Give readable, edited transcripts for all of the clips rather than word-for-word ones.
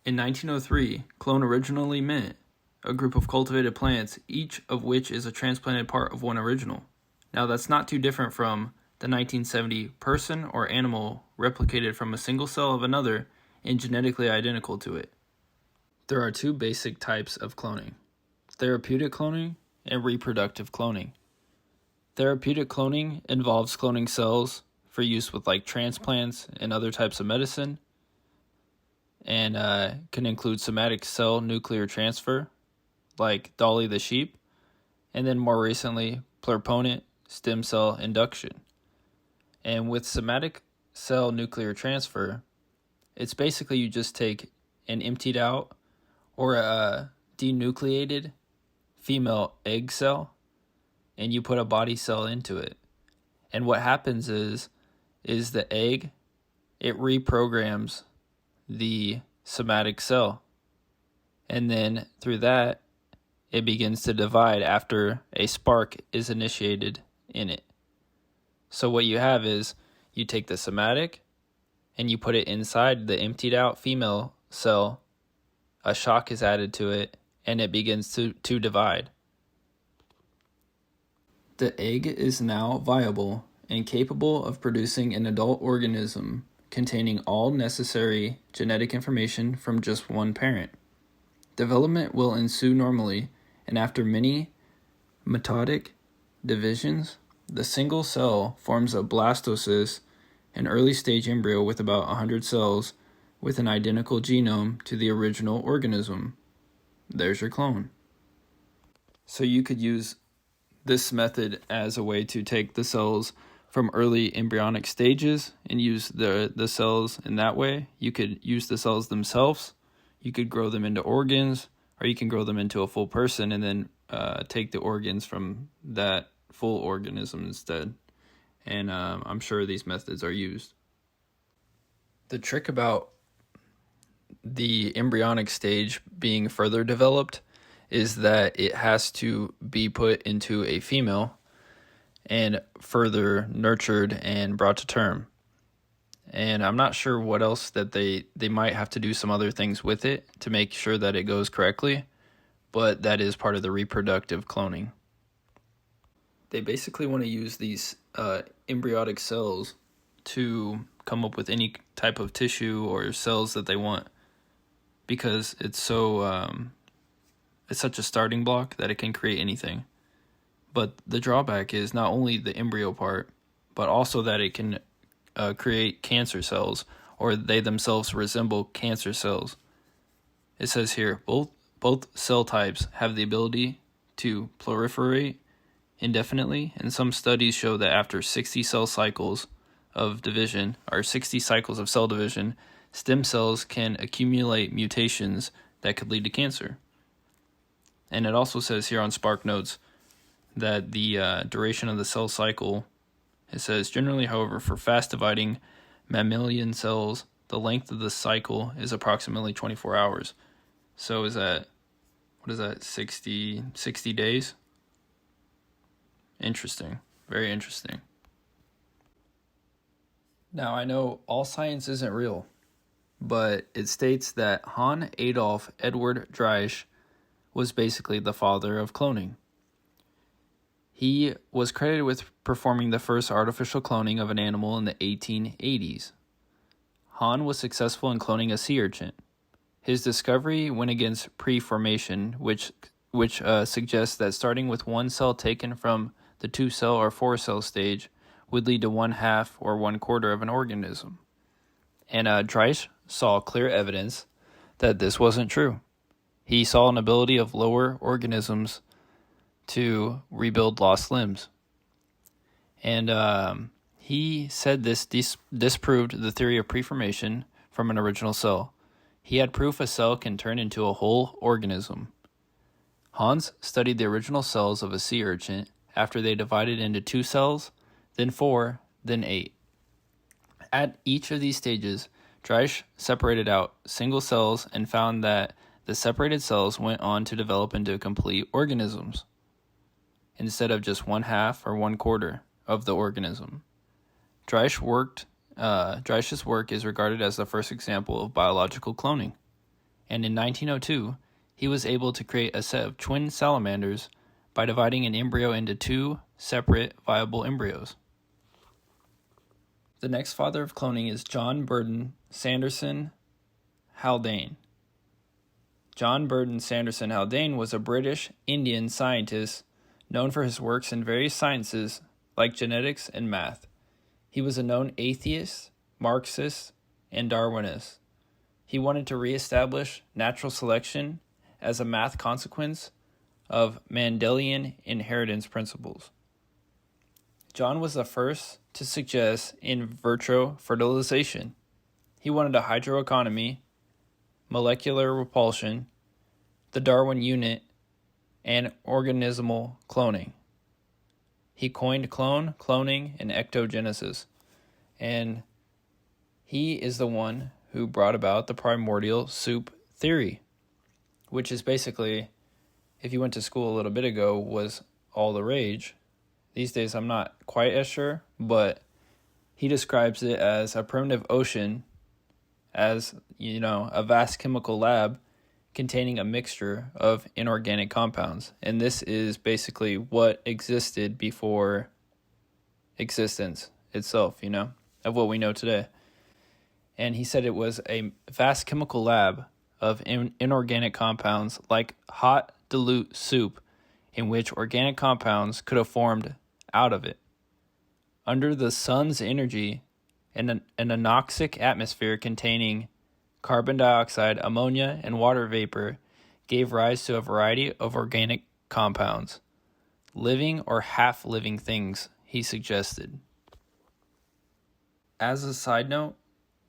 In 1903, clone originally meant a group of cultivated plants, each of which is a transplanted part of one original. Now that's not too different from the 1970 person or animal replicated from a single cell of another and genetically identical to it. There are two basic types of cloning: therapeutic cloning and reproductive cloning. Therapeutic cloning involves cloning cells for use with like transplants and other types of medicine, and can include somatic cell nuclear transfer, like Dolly the sheep, and then more recently, pluripotent stem cell induction. And with somatic cell nuclear transfer, it's basically you just take an emptied out or a denucleated female egg cell and you put a body cell into it. And what happens is the egg, it reprograms the somatic cell. And then through that, it begins to divide after a spark is initiated in it. So what you have is you take the somatic and you put it inside the emptied out female cell. A shock is added to it and it begins to divide. The egg is now viable and capable of producing an adult organism containing all necessary genetic information from just one parent. Development will ensue normally, and after many mitotic divisions, the single cell forms a blastocyst, an early stage embryo with about 100 cells with an identical genome to the original organism. There's your clone. So you could use this method as a way to take the cells from early embryonic stages and use the cells in that way. You could use the cells themselves. You could grow them into organs, or you can grow them into a full person and then take the organs from that full organism instead. And I'm sure these methods are used. The trick about the embryonic stage being further developed is that it has to be put into a female and further nurtured and brought to term. And I'm not sure what else that they might have to do some other things with it to make sure that it goes correctly, but that is part of the reproductive cloning. They basically want to use these embryonic cells to come up with any type of tissue or cells that they want, because it's such a starting block that it can create anything. But the drawback is not only the embryo part, but also that it can create cancer cells, or they themselves resemble cancer cells. It says here, both cell types have the ability to proliferate indefinitely, and some studies show that after 60 cell cycles of division, or 60 cycles of cell division, stem cells can accumulate mutations that could lead to cancer. And it also says here on Spark Notes that the duration of the cell cycle, it says, generally, however, for fast-dividing mammalian cells, the length of the cycle is approximately 24 hours. So is that, 60 days? Interesting. Very interesting. Now, I know all science isn't real, but it states that Hans Adolf Edward Dreich was basically the father of cloning. He was credited with performing the first artificial cloning of an animal in the 1880s. Hahn was successful in cloning a sea urchin. His discovery went against preformation, which suggests that starting with one cell taken from the 2-cell or 4-cell stage would lead to 1/2 or 1/4 of an organism. And Dreich saw clear evidence that this wasn't true. He saw an ability of lower organisms to rebuild lost limbs. And he said this disproved the theory of preformation from an original cell. He had proof a cell can turn into a whole organism. Hans studied the original cells of a sea urchin after they divided into 2 cells, then 4, then 8. At each of these stages, Dreich separated out single cells and found that the separated cells went on to develop into complete organisms, instead of just 1/2 or 1/4 of the organism. Dreich's work is regarded as the first example of biological cloning. and in 1902, he was able to create a set of twin salamanders by dividing an embryo into two separate viable embryos. The next father of cloning is John Burton Sanderson Haldane. John Burton Sanderson Haldane was a British Indian scientist known for his works in various sciences like genetics and math. He was a known atheist, Marxist, and Darwinist. He wanted to reestablish natural selection as a math consequence of Mendelian inheritance principles. John was the first to suggest in vitro fertilization. He wanted a hydroeconomy, molecular repulsion, the Darwin unit, and organismal cloning. He coined cloning, and ectogenesis, and he is the one who brought about the primordial soup theory, which is basically, if you went to school a little bit ago, was all the rage. These days I'm not quite as sure, but he describes it as a primitive ocean, as, a vast chemical lab containing a mixture of inorganic compounds. And this is basically what existed before existence itself, of what we know today. And he said it was a vast chemical lab of inorganic compounds like hot dilute soup in which organic compounds could have formed out of it. Under the sun's energy, an anoxic atmosphere containing carbon dioxide, ammonia, and water vapor gave rise to a variety of organic compounds, living or half-living things, he suggested. As a side note,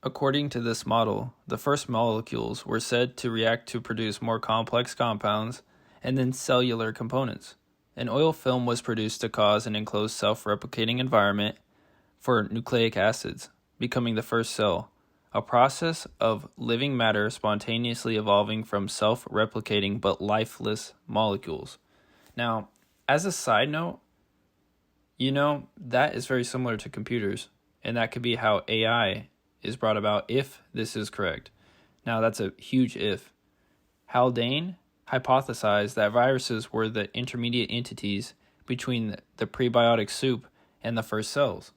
according to this model, the first molecules were said to react to produce more complex compounds and then cellular components. An oil film was produced to cause an enclosed self-replicating environment for nucleic acids, becoming the first cell, a process of living matter spontaneously evolving from self-replicating but lifeless molecules. Now, as a side note, that is very similar to computers, and that could be how AI is brought about if this is correct. Now, that's a huge if. Haldane hypothesized that viruses were the intermediate entities between the prebiotic soup and the first cells.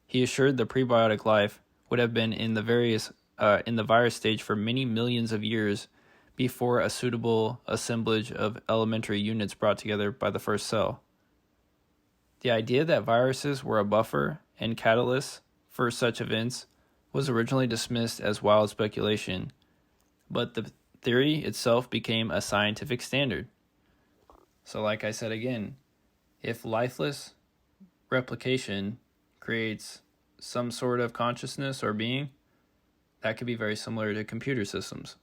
He assured the prebiotic life would have been in the virus stage for many millions of years before a suitable assemblage of elementary units brought together by the first cell. The idea that viruses were a buffer and catalyst for such events was originally dismissed as wild speculation, but the theory itself became a scientific standard. So like I said again, if lifeless replication creates some sort of consciousness or being, that could be very similar to computer systems.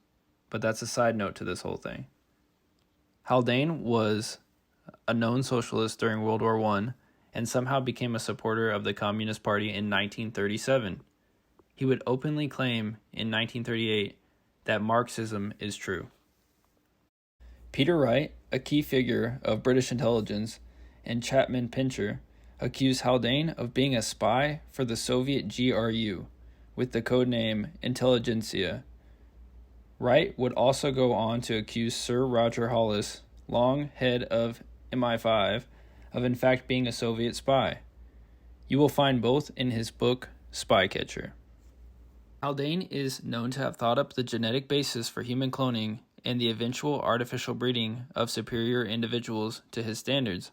But that's a side note to this whole thing. Haldane was a known socialist during World War I and somehow became a supporter of the Communist Party in 1937. He would openly claim in 1938 that Marxism is true. Peter Wright, a key figure of British intelligence, and Chapman Pincher accused Haldane of being a spy for the Soviet GRU with the codename Intelligentsia. Wright would also go on to accuse Sir Roger Hollis, long head of MI5, of in fact being a Soviet spy. You will find both in his book, Spycatcher. Haldane is known to have thought up the genetic basis for human cloning and the eventual artificial breeding of superior individuals to his standards.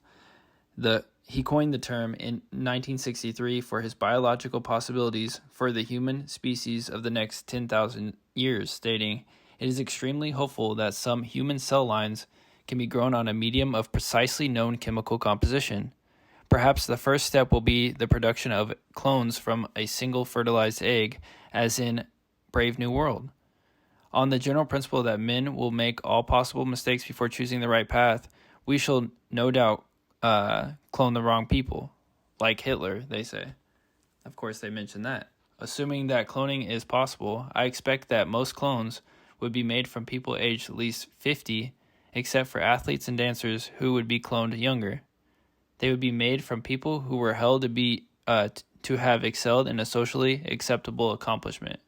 He coined the term in 1963 for his biological possibilities for the human species of the next 10,000 years, stating, "It is extremely hopeful that some human cell lines can be grown on a medium of precisely known chemical composition. Perhaps the first step will be the production of clones from a single fertilized egg, as in Brave New World. On the general principle that men will make all possible mistakes before choosing the right path, we shall no doubt clone the wrong people, like Hitler," they say. Of course, they mention that. Assuming that cloning is possible, I expect that most clones would be made from people aged at least 50, except for athletes and dancers who would be cloned younger. They would be made from people who were held to have excelled in a socially acceptable accomplishment.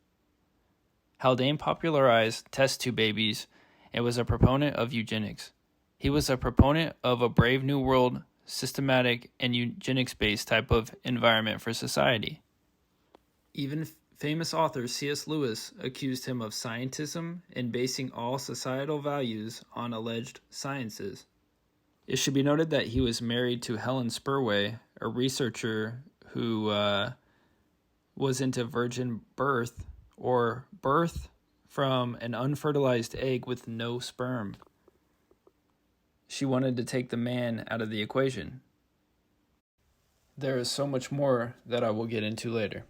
Haldane popularized test tube babies and was a proponent of eugenics. He was a proponent of a brave new world, systematic, and eugenics-based type of environment for society. Even famous author C.S. Lewis accused him of scientism and basing all societal values on alleged sciences. It should be noted that he was married to Helen Spurway, a researcher who was into virgin birth, or birth from an unfertilized egg with no sperm. She wanted to take the man out of the equation. There is so much more that I will get into later.